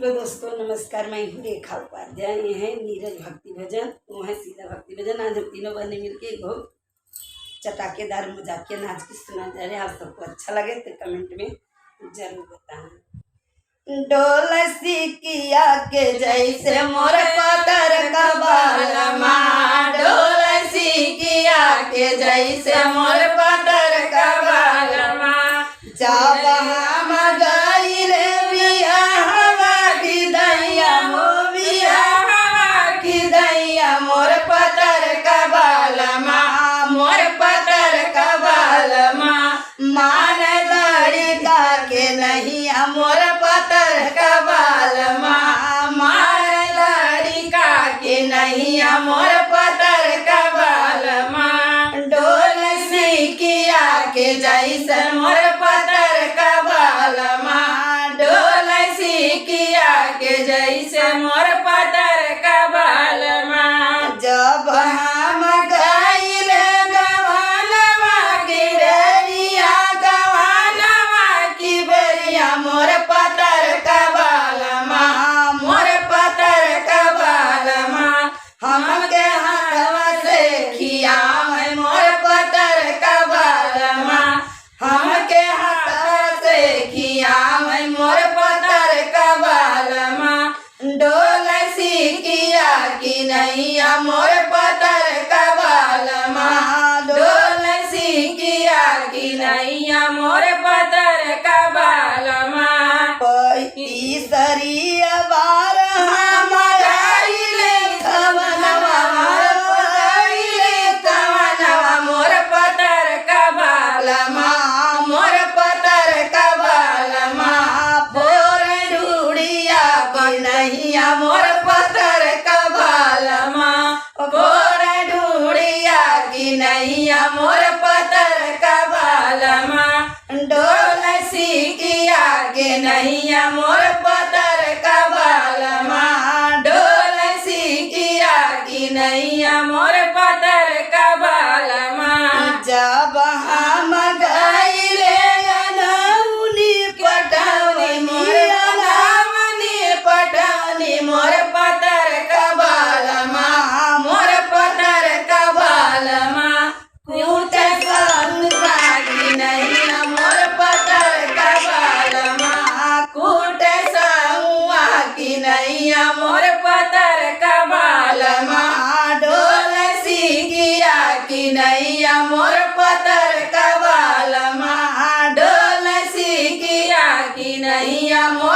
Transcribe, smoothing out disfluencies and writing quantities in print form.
Hello दोस्तों, नमस्कार। मैं हूँ रेखा उपाध्याय। ये है नीरज भक्ति भजन, वो है सीधा भक्ति भजन। आज हम तीनों बहनें मिलके एक बहुत चटाकेदार मजाकिया नाच की सुना जा रहे हैं। आप सबको अच्छा लगे तो कमेंट में जरूर बताएं। डोल सिकिया के जैसे मोर पतर का बालमा, डोल सिकिया के जैसे मोर पतर का बालमा, जब हम गई रे मोर पतर का बालमा, मोर पतर का बालमा, मान लड़का के नहीं मोर पतर का बालमा, मान लड़का के नहीं मोर पतर का बालमा, डोल सिकिया के जैसे मोर पतर का बालमा, डोल सिकिया के जैसे मोर पतर का बालमा, जब हम गईल गवानवा की रेलिया, गवानवा की बेरिया, मोर पतर का बालमा, मोर पतर का बालमा, हमके हाथवा से खिया मोर पतर का बालमा, हमके हाथवा से खिया मोर पतर का बालमा, डोल सिकिया की नहीं मोर पतर का बालमा, डोल सिकिया की नहीं मोर पतर का बालमा, तीसरी बार हम गाइले कवनवा, गाइले कवनवा, मोर पतर का बालमा, मोर पतर का बालमा, भोर ढूढ़िया की नहीं मोर पतर का बालमा, भोर ढूढ़िया की नहीं मोर पतर का बालमा, डोल सिकिया के नहीं मोर पतर का बालमा, डोल सिकिया की नहीं मोर पतर का बालमा, जब हम गईले अनौनी पटौनी, मोर अनौनी पटौनी, मोर पतर का बालमा, मोर पतर का बालमा, कूट सहुआ की नहीं मोर पतर का बालमा, कूट सहुआ की नहीं मोर पतर का बालमा, डोल सिकिया की नहीं मोर पतर का बालमा, डोल सिकिया की नहीं मोर